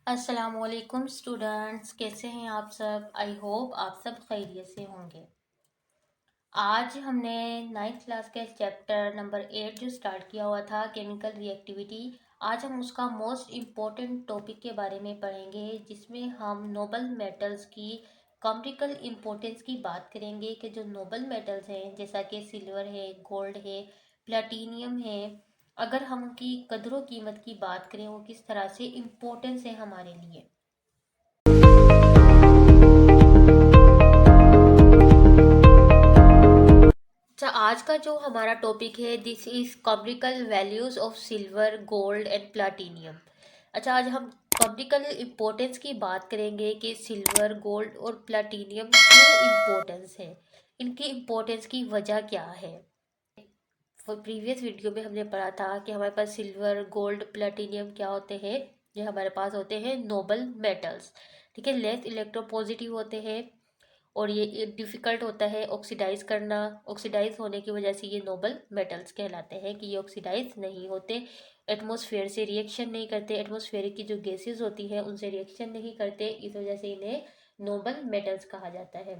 अस्सलामुअलैकुम स्टूडेंट्स, कैसे हैं आप सब। आई होप आप सब खैरियत से होंगे। आज हमने नाइन्थ क्लास के चैप्टर नंबर 8 जो स्टार्ट किया हुआ था, केमिकल रिएक्टिविटी। आज हम उसका मोस्ट इम्पोर्टेंट टॉपिक के बारे में पढ़ेंगे, जिसमें हम नोबल मेटल्स की कॉम्प्रिकल इम्पोर्टेंस की बात करेंगे कि जो नोबल मेटल्स हैं जैसा कि सिल्वर है, गोल्ड है, प्लेटिनियम है, अगर हम उनकी कदरों कीमत की बात करें वो किस तरह से इम्पोर्टेंस है हमारे लिए। अच्छा, आज का जो हमारा टॉपिक है, this is commercial values of silver, gold and platinum. अच्छा, आज हम कॉम्प्रिकल इम्पोर्टेंस की बात करेंगे कि सिल्वर, गोल्ड और प्लाटिनियम क्यों इम्पोर्टेंस है, इनकी इम्पोर्टेंस की वजह क्या है। प्रीवियस वीडियो में हमने पढ़ा था कि हमारे पास सिल्वर, गोल्ड, प्लेटिनियम क्या होते हैं। ये हमारे पास होते हैं नोबल मेटल्स। ठीक है, लेस इलेक्ट्रोपॉजिटिव होते हैं और ये डिफ़िकल्ट होता है ऑक्सीडाइज करना। ऑक्सीडाइज होने की वजह से ये नोबल मेटल्स कहलाते हैं कि ये ऑक्सीडाइज नहीं होते, एटमॉस्फेयर से रिएक्शन नहीं करते, एटमॉस्फेयर की जो गैसेस होती हैं उनसे रिएक्शन नहीं करते, इस वजह से इन्हें नोबल मेटल्स कहा जाता है।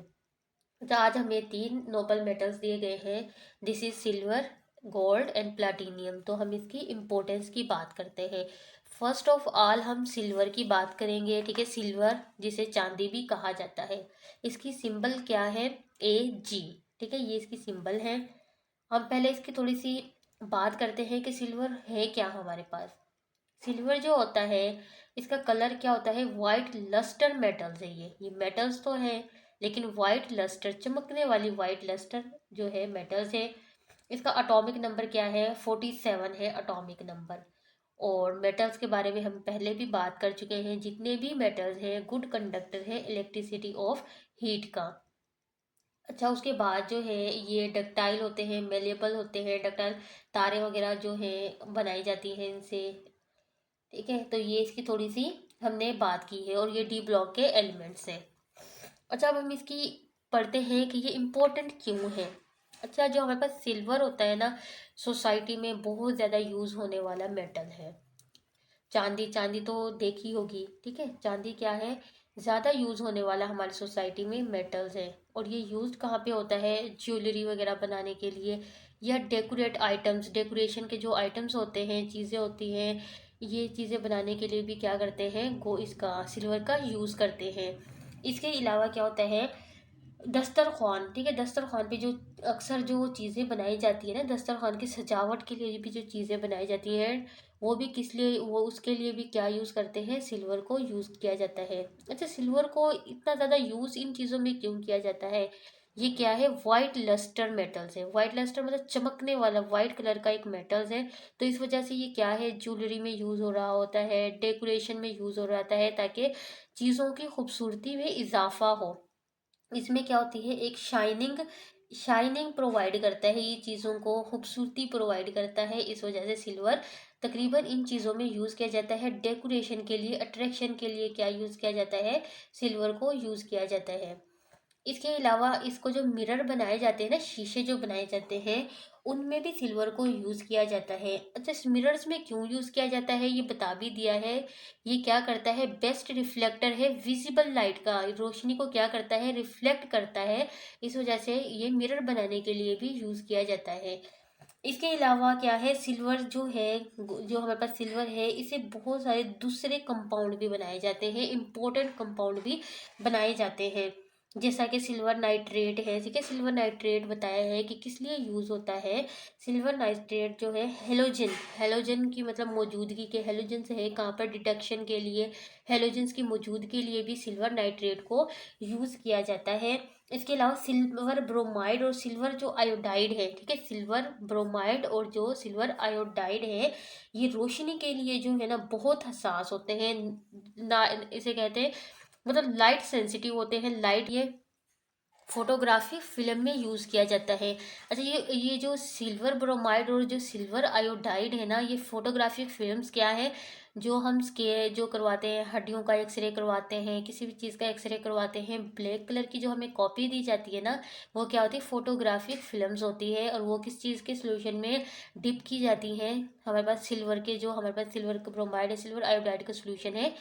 तो आज हमें 3 नोबल मेटल्स दिए गए हैं, this is silver, gold and platinum. तो हम इसकी इम्पोर्टेंस की बात करते हैं। फर्स्ट ऑफ ऑल हम सिल्वर की बात करेंगे। ठीक है, सिल्वर जिसे चांदी भी कहा जाता है, इसकी सिंबल क्या है, AG। ठीक है, ये इसकी सिंबल है। हम पहले इसकी थोड़ी सी बात करते हैं कि सिल्वर है क्या हमारे पास। सिल्वर जो होता है, इसका कलर क्या होता है, वाइट लस्टर मेटल्स है। ये मेटल्स तो है, लेकिन वाइट लस्टर, चमकने वाली वाइट लस्टर जो है मेटल्स है। इसका एटॉमिक नंबर क्या है, 47 है एटॉमिक नंबर। और मेटल्स के बारे में हम पहले भी बात कर चुके हैं, जितने भी मेटल्स हैं गुड कंडक्टर है इलेक्ट्रिसिटी ऑफ हीट का। अच्छा, उसके बाद जो है ये डक्टाइल होते हैं, मेलेबल होते हैं। डक्टाइल तारे वगैरह जो हैं बनाई जाती हैं इनसे। ठीक है, तो ये इसकी थोड़ी सी हमने बात की है और ये डी ब्लॉक के एलिमेंट्स हैं। अच्छा, अब हम इसकी पढ़ते हैं कि ये इम्पोर्टेंट क्यों है। अच्छा, जो हमारे पास सिल्वर होता है ना, सोसाइटी में बहुत ज़्यादा यूज़ होने वाला मेटल है। चांदी, चांदी तो देखी होगी। ठीक है, चांदी क्या है, ज़्यादा यूज़ होने वाला हमारी सोसाइटी में मेटल्स है। और ये यूज़ कहाँ पे होता है, ज्वेलरी वगैरह बनाने के लिए, या डेकोरेट आइटम्स, डेकोरेशन के जो आइटम्स होते हैं, चीज़ें होती हैं, ये चीज़ें बनाने के लिए भी क्या करते हैं, इसका सिल्वर का यूज़ करते हैं। इसके अलावा क्या होता है, दस्तरखान। ठीक है, दस्तरखान पे जो अक्सर जो चीज़ें बनाई जाती है ना, दस्तरखान की सजावट के लिए भी जो चीज़ें बनाई जाती हैं, वो भी किस लिए, वो उसके लिए भी क्या यूज़ करते हैं, सिल्वर को यूज़ किया जाता है। अच्छा, सिल्वर को इतना ज़्यादा यूज़ इन चीज़ों में क्यों किया जाता है, ये क्या है, वाइट लस्टर मेटल्स है। वाइट लस्टर मतलब चमकने वाला, वाइट कलर का एक मेटल्स है। तो इस वजह से ये क्या है, ज्वेलरी में यूज़ हो रहा होता है, डेकोरेशन में यूज़ हो रहा है, ताकि चीज़ों की खूबसूरती में इजाफा हो। इसमें क्या होती है, एक शाइनिंग, शाइनिंग प्रोवाइड करता है, ये चीज़ों को खूबसूरती प्रोवाइड करता है। इस वजह से सिल्वर तकरीबन इन चीज़ों में यूज़ किया जाता है। डेकोरेशन के लिए, अट्रैक्शन के लिए क्या यूज़ किया जाता है, सिल्वर को यूज़ किया जाता है। इसके अलावा इसको जो मिरर बनाए जाते हैं ना, शीशे जो बनाए जाते हैं, उनमें भी सिल्वर को यूज़ किया जाता है। अच्छा, मिरर्स में क्यों यूज़ किया जाता है ये बता भी दिया है। ये क्या करता है, बेस्ट रिफ्लेक्टर है विजिबल लाइट का, रोशनी को क्या करता है, रिफ्लेक्ट करता है। इस वजह से ये मिरर बनाने के लिए भी यूज़ किया जाता है। इसके अलावा क्या है, सिल्वर जो है, जो हमारे पास सिल्वर है, इसे बहुत सारे दूसरे कंपाउंड भी बनाए जाते हैं, इंपॉर्टेंट कंपाउंड भी बनाए जाते हैं। जैसा कि सिल्वर नाइट्रेट है। ठीक है, सिल्वर नाइट्रेट बताया है कि किस लिए यूज़ होता है। सिल्वर नाइट्रेट जो है, हेलोजन, हेलोजन की मतलब मौजूदगी के, हेलोजन से है कहाँ पर, डिटेक्शन के लिए, हेलोजन्स की मौजूदगी के लिए भी सिल्वर नाइट्रेट को यूज़ किया जाता है। इसके अलावा सिल्वर ब्रोमाइड और सिल्वर जो आयोडाइड है, ठीक है, सिल्वर ब्रोमाइड और जो सिल्वर आयोडाइड है, ये रोशनी के लिए जो है ना बहुत हसास होते हैं ना, इसे कहते हैं मतलब लाइट सेंसिटिव होते हैं। लाइट, ये फोटोग्राफी फिल्म में यूज़ किया जाता है। अच्छा, ये जो सिल्वर ब्रोमाइड और जो सिल्वर आयोडाइड है ना, ये फोटोग्राफिक फिल्म्स क्या है, जो हम स्के जो करवाते हैं, हड्डियों का एक्सरे करवाते हैं, किसी भी चीज़ का एक्सरे करवाते हैं, ब्लैक कलर की जो हमें कॉपी दी जाती है ना, वो क्या होती है, फोटोग्राफिक फिल्म्स होती है। और वो किस चीज़ के सोल्यूशन में डिप की जाती हैं, हमारे पास सिल्वर के, जो हमारे पास सिल्वर ब्रोमाइड है, सिल्वर आयोडाइड का सोल्यूशन है,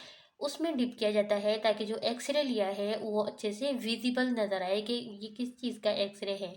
उसमें डिप किया जाता है ताकि जो एक्सरे लिया है वो अच्छे से विजिबल नज़र आए कि ये किस चीज़ का एक्सरे है।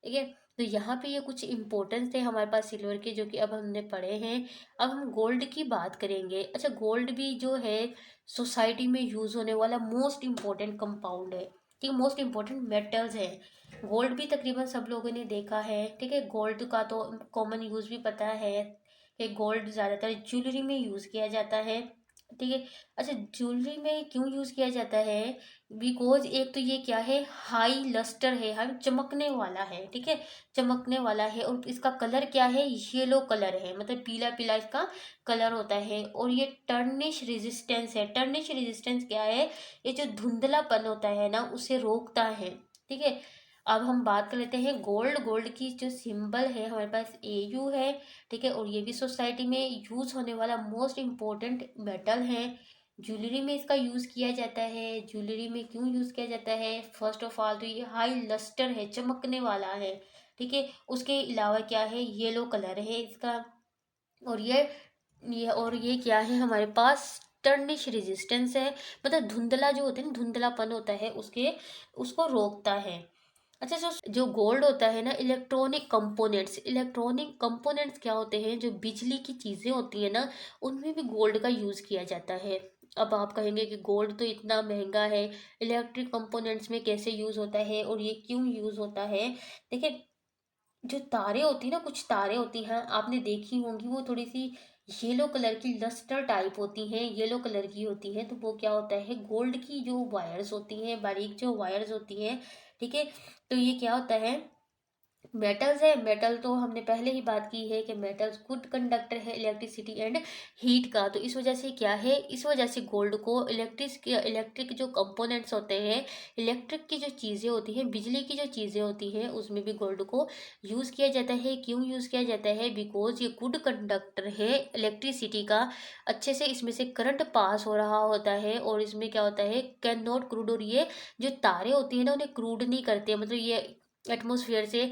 ठीक है, तो यहाँ पे ये कुछ इम्पोर्टेंस थे हमारे पास सिल्वर के, जो कि अब हमने पढ़े हैं। अब हम गोल्ड की बात करेंगे। अच्छा, गोल्ड भी जो है सोसाइटी में यूज़ होने वाला मोस्ट इम्पोर्टेंट कंपाउंड है, ठीक है, मोस्ट इम्पोर्टेंट मेटल्स है। गोल्ड भी तकरीबन सब लोगों ने देखा है। ठीक है, गोल्ड का तो कॉमन यूज़ भी पता है कि गोल्ड ज़्यादातर ज्वेलरी में यूज़ किया जाता है। ठीक है, अच्छा ज्वेलरी में क्यों यूज़ किया जाता है? बिकॉज एक तो ये क्या है, हाई लस्टर है, हम चमकने वाला है। ठीक है, चमकने वाला है, और इसका कलर क्या है, येलो कलर है, मतलब पीला पीला इसका कलर होता है। और ये टर्निश रेजिस्टेंस है। टर्निश रेजिस्टेंस क्या है? ये जो धुंधलापन होता है ना, उसे रोकता है। ठीक है, अब हम बात कर लेते हैं गोल्ड। गोल्ड की जो सिंबल है हमारे पास AU है। ठीक है, और ये भी सोसाइटी में यूज होने वाला मोस्ट इम्पोर्टेंट मेटल है। ज्वेलरी में इसका यूज किया जाता है। ज्वेलरी में क्यों यूज किया जाता है? फर्स्ट ऑफ ऑल तो ये हाई लस्टर है, चमकने वाला है। ठीक है, उसके अलावा क्या है, येलो कलर है इसका। और ये क्या है हमारे पास, टर्निश रेजिस्टेंस है, मतलब धुंधला जो होता है ना, धुंधलापन होता है उसके, उसको रोकता है। अच्छा, जो गोल्ड होता है ना, इलेक्ट्रॉनिक कंपोनेंट्स क्या होते हैं, जो बिजली की चीज़ें होती है ना, उनमें भी गोल्ड का यूज़ किया जाता है। अब आप कहेंगे कि गोल्ड तो इतना महंगा है, इलेक्ट्रिक कंपोनेंट्स में कैसे यूज़ होता है और ये क्यों यूज़ होता है? देखिए, जो तारे होती है ना, कुछ तारे होती हैं आपने देखी होंगी, वो थोड़ी सी येलो कलर की लस्टर टाइप होती हैं, येलो कलर की होती हैं। तो वो क्या होता है, गोल्ड की जो वायर्स होती हैं, बारीक जो वायर्स होती हैं। ठीक है, तो ये क्या होता है, मेटल्स है। मेटल तो हमने पहले ही बात की है कि मेटल्स गुड कंडक्टर है इलेक्ट्रिसिटी एंड हीट का। तो इस वजह से क्या है, इस वजह से गोल्ड को इलेक्ट्रिक जो कंपोनेंट्स होते हैं, इलेक्ट्रिक की जो चीज़ें होती हैं, बिजली की जो चीज़ें होती हैं, उसमें भी गोल्ड को यूज़ किया जाता है। क्यों यूज़ किया जाता है? बिकॉज ये गुड कंडक्टर है इलेक्ट्रिसिटी का, अच्छे से इसमें से करंट पास हो रहा होता है। और इसमें क्या होता है, कैन नॉट क्रूड, और ये जो तारे होती हैं ना, उन्हें क्रूड नहीं करते, मतलब ये एटमोसफियर से,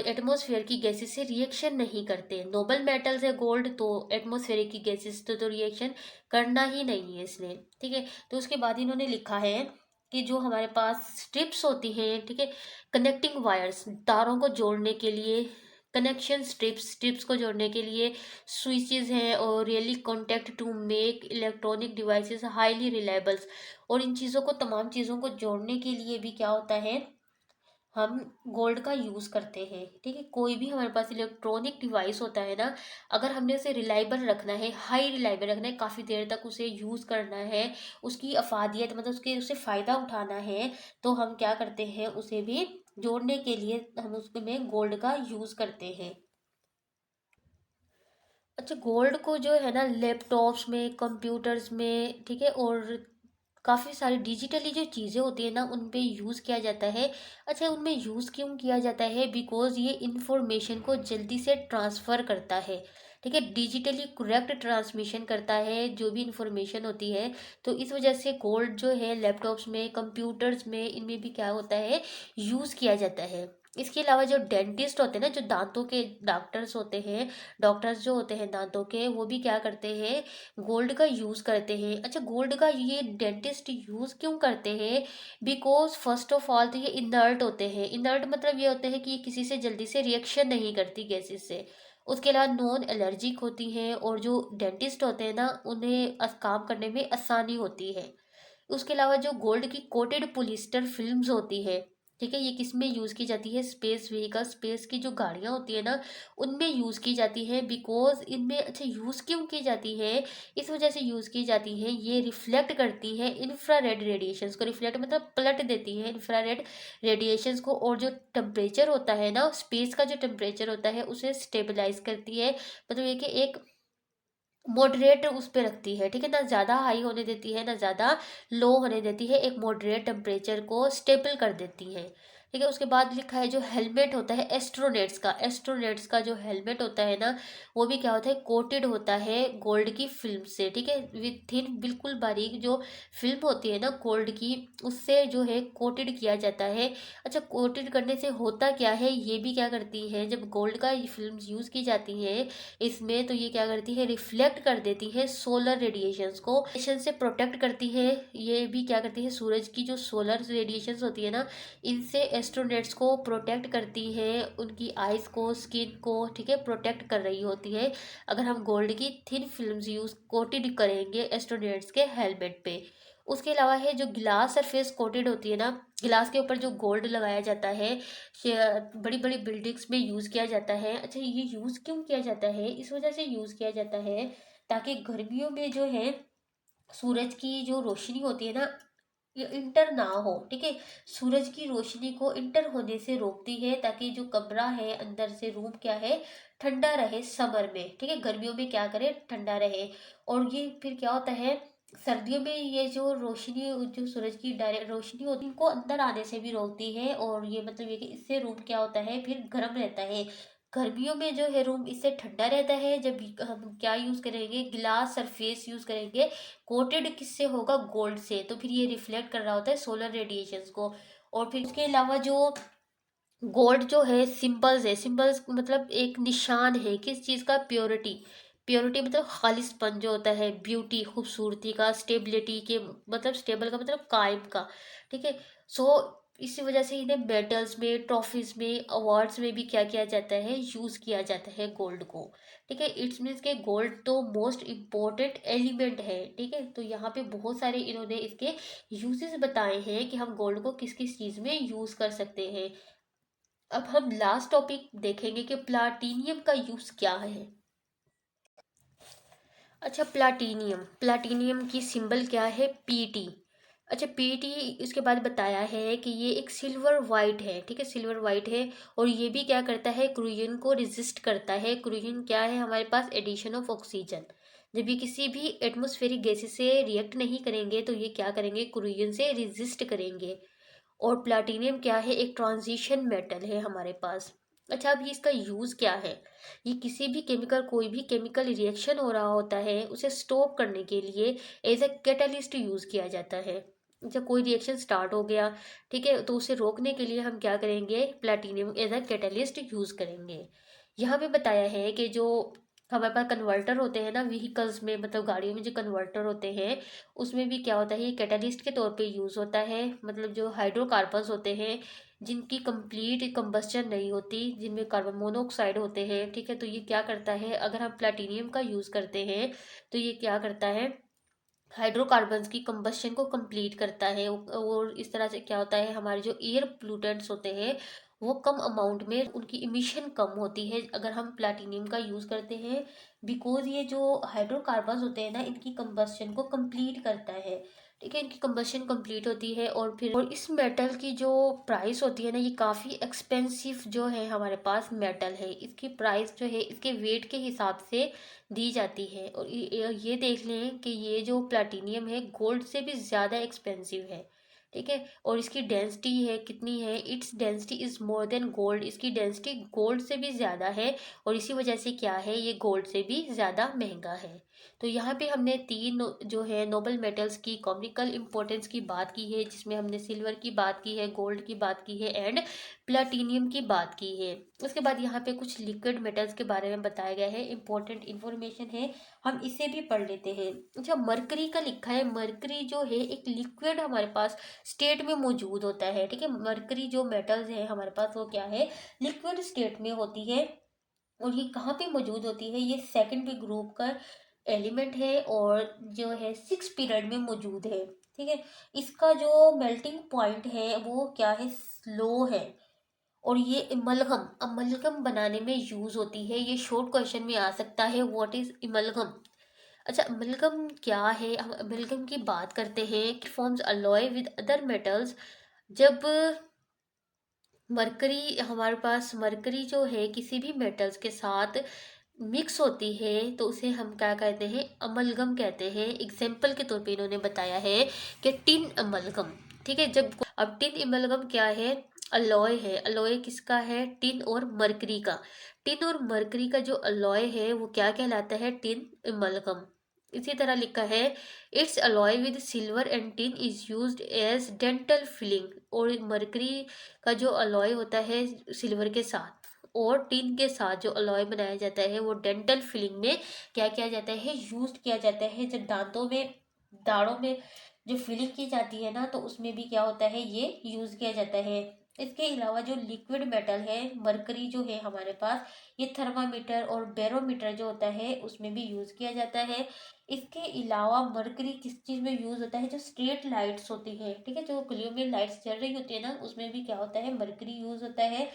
एटमॉस्फेयर की गैसेस से रिएक्शन नहीं करते। नोबल मेटल्स है गोल्ड, तो एटमॉस्फेयर की गैसेस तो रिएक्शन करना ही नहीं है इसने। ठीक है, तो उसके बाद इन्होंने लिखा है कि जो हमारे पास स्ट्रिप्स होती हैं, ठीक है, कनेक्टिंग वायर्स, तारों को जोड़ने के लिए, कनेक्शन स्ट्रिप्स को जोड़ने के लिए स्विचेस हैं, और relay contact to make electronic devices highly reliables. और इन चीज़ों को, तमाम चीज़ों को जोड़ने के लिए भी क्या होता है, हम गोल्ड का यूज़ करते हैं। ठीक है, कोई भी हमारे पास इलेक्ट्रॉनिक डिवाइस होता है ना, अगर हमने उसे रिलायबल रखना है, हाई रिलायबल रखना है, काफ़ी देर तक उसे यूज़ करना है, उसकी अफादियत मतलब उससे फ़ायदा उठाना है, तो हम क्या करते हैं, उसे भी जोड़ने के लिए हम उसमें गोल्ड का यूज़ करते हैं। अच्छा, गोल्ड को जो है ना, लैपटॉप्स में, कंप्यूटर्स में, ठीक है, और काफ़ी सारी डिजिटली जो चीज़ें होती है ना, उन पे यूज़ किया जाता है। अच्छा, उनमें यूज़ क्यों किया जाता है? बिकॉज़ ये इंफॉर्मेशन को जल्दी से ट्रांसफ़र करता है। ठीक है, डिजिटली करेक्ट ट्रांसमिशन करता है जो भी इंफॉर्मेशन होती है। तो इस वजह से गोल्ड जो है लैपटॉप्स में, कंप्यूटर्स में, इनमें भी क्या होता है, यूज़ किया जाता है। इसके अलावा जो डेंटिस्ट होते हैं ना, जो दांतों के डॉक्टर्स होते हैं, डॉक्टर्स जो होते हैं दांतों के, वो भी क्या करते हैं, गोल्ड का यूज़ करते हैं। अच्छा, गोल्ड का ये डेंटिस्ट यूज़ क्यों करते हैं? बिकॉज फर्स्ट ऑफ ऑल तो ये इनर्ट होते हैं। इनर्ट मतलब ये होते हैं कि ये किसी से जल्दी से रिएक्शन नहीं करती गैसेस से। उसके अलावा नॉन एलर्जिक होती हैं, और जो डेंटिस्ट होते हैं ना, उन्हें काम करने में आसानी होती है। उसके अलावा जो गोल्ड की कोटेड पोलिस्टर फिल्म्स होती है, ठीक है, ये किस में यूज़ की जाती है? स्पेस व्हीकल, स्पेस की जो गाड़ियाँ होती है ना, उनमें यूज़ की जाती है। बिकॉज इनमें, अच्छा यूज़ क्यों की जाती है? इस वजह से यूज़ की जाती है, ये रिफ्लेक्ट करती है इंफ्रारेड रेडिएशंस को। रिफ्लेक्ट मतलब पलट देती है इंफ्रारेड रेडिएशंस को, और जो टेम्परेचर होता है ना, स्पेस का जो टेम्परेचर होता है, उसे स्टेबलाइज करती है। मतलब ये कि एक मॉडरेट उस पे रखती है। ठीक है, ना ज़्यादा हाई होने देती है, ना ज़्यादा लो होने देती है, एक मॉडरेट टेम्परेचर को स्टेबल कर देती है। ठीक है। उसके बाद लिखा है जो हेलमेट होता है एस्ट्रोनेट्स का जो हेलमेट होता है ना, वो भी क्या होता है, कोटेड होता है गोल्ड की फिल्म से। ठीक है, विथ थिन बिल्कुल बारीक जो फिल्म होती है ना गोल्ड की, उससे जो है कोटेड किया जाता है। अच्छा, कोटेड करने से होता क्या है, ये भी क्या करती है, जब गोल्ड का फिल्म यूज़ की जाती है इसमें, तो ये क्या करती है, रिफ्लेक्ट कर देती है सोलर रेडिएशंस को, रेडिएशन से प्रोटेक्ट करती है। ये भी क्या करती है, सूरज की जो सोलर रेडिएशंस होती है ना, इनसे एस्ट्रोनेट्स को प्रोटेक्ट करती है, उनकी आइज़ को, स्किन को, ठीक है, प्रोटेक्ट कर रही होती है। अगर हम गोल्ड की थिन फिल्म्स यूज़ कोटेड करेंगे एस्ट्रोनेट्स के हेलमेट पे। उसके अलावा है जो ग्लास सरफेस कोटेड होती है ना, ग्लास के ऊपर जो गोल्ड लगाया जाता है, बड़ी बड़ी बिल्डिंग्स में यूज़ किया जाता है। अच्छा, ये यूज़ क्यों किया जाता है, इस वजह से यूज़ किया जाता है ताकि गर्मियों में जो है सूरज की जो रोशनी होती है ना, ये इंटर ना हो। ठीक है, सूरज की रोशनी को इंटर होने से रोकती है ताकि जो कमरा है अंदर से, रूम क्या है, ठंडा रहे समर में। ठीक है, गर्मियों में क्या करे, ठंडा रहे। और ये फिर क्या होता है, सर्दियों में ये जो रोशनी, जो सूरज की डायरेक्ट रोशनी होती है, इनको अंदर आने से भी रोकती है। और ये मतलब ये कि इससे रूम क्या होता है, फिर गर्म रहता है। गर्मियों में जो है रूम इससे ठंडा रहता है। जब हम क्या यूज़ करेंगे, ग्लास सरफेस यूज़ करेंगे, कोटेड किससे होगा, गोल्ड से, तो फिर ये रिफ्लेक्ट कर रहा होता है सोलर रेडिएशंस को। और फिर उसके अलावा जो गोल्ड जो है सिंबल्स है, सिंबल्स मतलब एक निशान है किस चीज़ का, प्योरिटी। प्योरिटी मतलब खालिसपन जो होता है, ब्यूटी, खूबसूरती का, स्टेबिलिटी के मतलब स्टेबल का मतलब कायम का। ठीक है, सो इसी वजह से इन्हें मेडल्स में, ट्रॉफीज में, अवार्ड्स में भी क्या किया जाता है, यूज़ किया जाता है गोल्ड को। ठीक है, इट्स मीन्स के गोल्ड तो मोस्ट इम्पोर्टेंट एलिमेंट है। ठीक है, तो यहाँ पे बहुत सारे इन्होंने इसके यूजेस बताए हैं कि हम गोल्ड को किस किस चीज़ में यूज़ कर सकते हैं। अब हम लास्ट टॉपिक देखेंगे कि प्लाटीनियम का यूज़ क्या है। अच्छा, प्लाटीनियम की सिंबल क्या है, पीटी। अच्छा, पीटी इसके बाद बताया है कि ये एक सिल्वर वाइट है। ठीक है, सिल्वर वाइट है। और ये भी क्या करता है, क्रूजन को रेजिस्ट करता है। क्रूजन क्या है, हमारे पास एडिशन ऑफ ऑक्सीजन। जब ये किसी भी एटमॉस्फेरिक गैसेस से रिएक्ट नहीं करेंगे तो ये क्या करेंगे, क्रूजन से रेजिस्ट करेंगे। और प्लाटिनियम क्या है, एक ट्रांजिशन मेटल है हमारे पास। अच्छा, अब ये इसका यूज़ क्या है, ये किसी भी केमिकल, कोई भी केमिकल रिएक्शन हो रहा होता है उसे स्टॉप करने के लिए एज ए कैटलिस्ट यूज़ किया जाता है। जब कोई रिएक्शन स्टार्ट हो गया, ठीक है, तो उसे रोकने के लिए हम क्या करेंगे, platinum as a catalyst use करेंगे। यहाँ पे बताया है कि जो हमारे पास कन्वर्टर होते हैं ना व्हीकल्स में, मतलब गाड़ियों में जो कन्वर्टर होते हैं, उसमें भी क्या होता है, ये कैटलिस्ट के तौर पे यूज़ होता है। मतलब जो हाइड्रोकार्बन्स होते हैं जिनकी कंप्लीट कंबस्चन नहीं होती, जिनमें कार्बन मोनोऑक्साइड होते हैं, ठीक है, तो ये क्या करता है, अगर हम प्लैटिनियम का यूज़ करते हैं तो ये क्या करता है, हाइड्रोकार्बन्स की कंबस्शन को कंप्लीट करता है। और इस तरह से क्या होता है, हमारे जो एयर पोल्यूटेंट्स होते हैं वो कम अमाउंट में उनकी इमिशन कम होती है अगर हम प्लैटिनियम का यूज़ करते हैं। बिकॉज ये जो हाइड्रोकार्बन्स होते हैं ना, इनकी कंबस्शन को कंप्लीट करता है। ठीक है, इनकी कंबस्शन कंप्लीट होती है। और फिर और इस मेटल की जो प्राइस होती है ना, ये काफ़ी एक्सपेंसिव जो है हमारे पास मेटल है। इसकी प्राइस जो है इसके वेट के हिसाब से दी जाती है। और ये देख लें कि ये जो प्लैटिनियम है गोल्ड से भी ज़्यादा एक्सपेंसिव है। ठीक है, और इसकी डेंसिटी है कितनी है, its density is more than gold. इसकी डेंसिटी गोल्ड से भी ज़्यादा है। और इसी वजह से क्या है, ये गोल्ड से भी ज़्यादा महंगा है। तो यहाँ पे हमने तीन जो है नोबल मेटल्स की कॉमिकल इम्पोर्टेंस की बात की है, जिसमें हमने सिल्वर की बात की है, गोल्ड की बात की है एंड प्लैटिनियम की बात की है। उसके बाद यहाँ पे कुछ लिक्विड मेटल्स के बारे में बताया गया है, इंपॉर्टेंट इन्फॉर्मेशन है, हम इसे भी पढ़ लेते हैं। अच्छा, मरकरी का लिखा है, मरकरी जो है एक लिक्विड हमारे पास स्टेट में मौजूद होता है। ठीक है, मरकरी जो मेटल्स है हमारे पास वो क्या है, लिक्विड स्टेट में होती है। और ये कहाँ पे मौजूद होती है, ये सेकंड बी ग्रुप का एलिमेंट है और जो है सिक्स पीरियड में मौजूद है। ठीक है, इसका जो मेल्टिंग पॉइंट है वो क्या है, स्लो है। और ये इमलगम अमलगम बनाने में यूज होती है। ये शॉर्ट क्वेश्चन में आ सकता है, व्हाट इज इमलगम। अच्छा, अमलगम क्या है, हम अमलगम की बात करते हैं कि forms alloy with other metals. जब मरकरी, हमारे पास मरकरी जो है किसी भी मेटल्स के साथ मिक्स होती है तो उसे हम क्या कहते हैं, अमलगम कहते हैं। एग्जाम्पल के तौर पे इन्होंने बताया है कि टिन अमलगम। ठीक है, जब अब टिन अमलगम क्या है, अलॉय है, अलॉय किसका है? टिन और मरकरी का। टिन और मरकरी का जो अलॉय है वो क्या कहलाता है? Tin amalgam. इसी तरह लिखा है, it's alloy with silver and tin is used as dental filling. और मरकरी का जो अलॉय होता है सिल्वर के साथ और टिन के साथ जो अलॉय बनाया जाता है वो डेंटल फिलिंग में क्या किया जाता है? यूज किया जाता है। जब दांतों में, दाढ़ों में जो फिलिंग की जाती है ना, तो उसमें भी क्या होता है? ये यूज किया जाता है। इसके अलावा जो लिक्विड मेटल है मरकरी जो है हमारे पास, ये थर्मामीटर और बैरोमीटर जो होता है उसमें भी यूज किया जाता है। इसके अलावा मरकरी किस चीज में यूज होता है? जो स्ट्रीट लाइट्स होती है, ठीक है, जो गलियों में लाइट्स जल रही होती है ना, उसमें भी क्या होता है? मरकरी यूज होता है।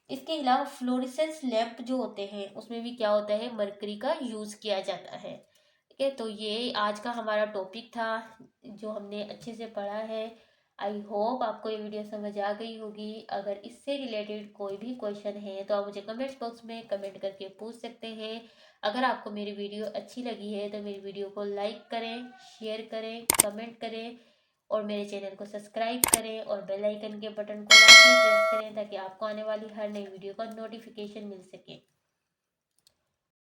इसके अलावा फ्लोरेसेंस लैंप जो होते हैं उसमें भी क्या होता है? मरकरी का यूज किया जाता है। ठीक है, तो ये आज का हमारा टॉपिक था जो हमने अच्छे से पढ़ा है। आई होप आपको ये वीडियो समझ आ गई होगी। अगर इससे रिलेटेड कोई भी क्वेश्चन है तो आप मुझे कमेंट बॉक्स में कमेंट करके पूछ सकते हैं। अगर आपको मेरी वीडियो अच्छी लगी है तो मेरी वीडियो को लाइक करें, शेयर करें, कमेंट करें और मेरे चैनल को सब्सक्राइब करें और बेल आइकन के बटन को लाजमी प्रेस करें ताकि आपको आने वाली हर नई वीडियो का नोटिफिकेशन मिल सके।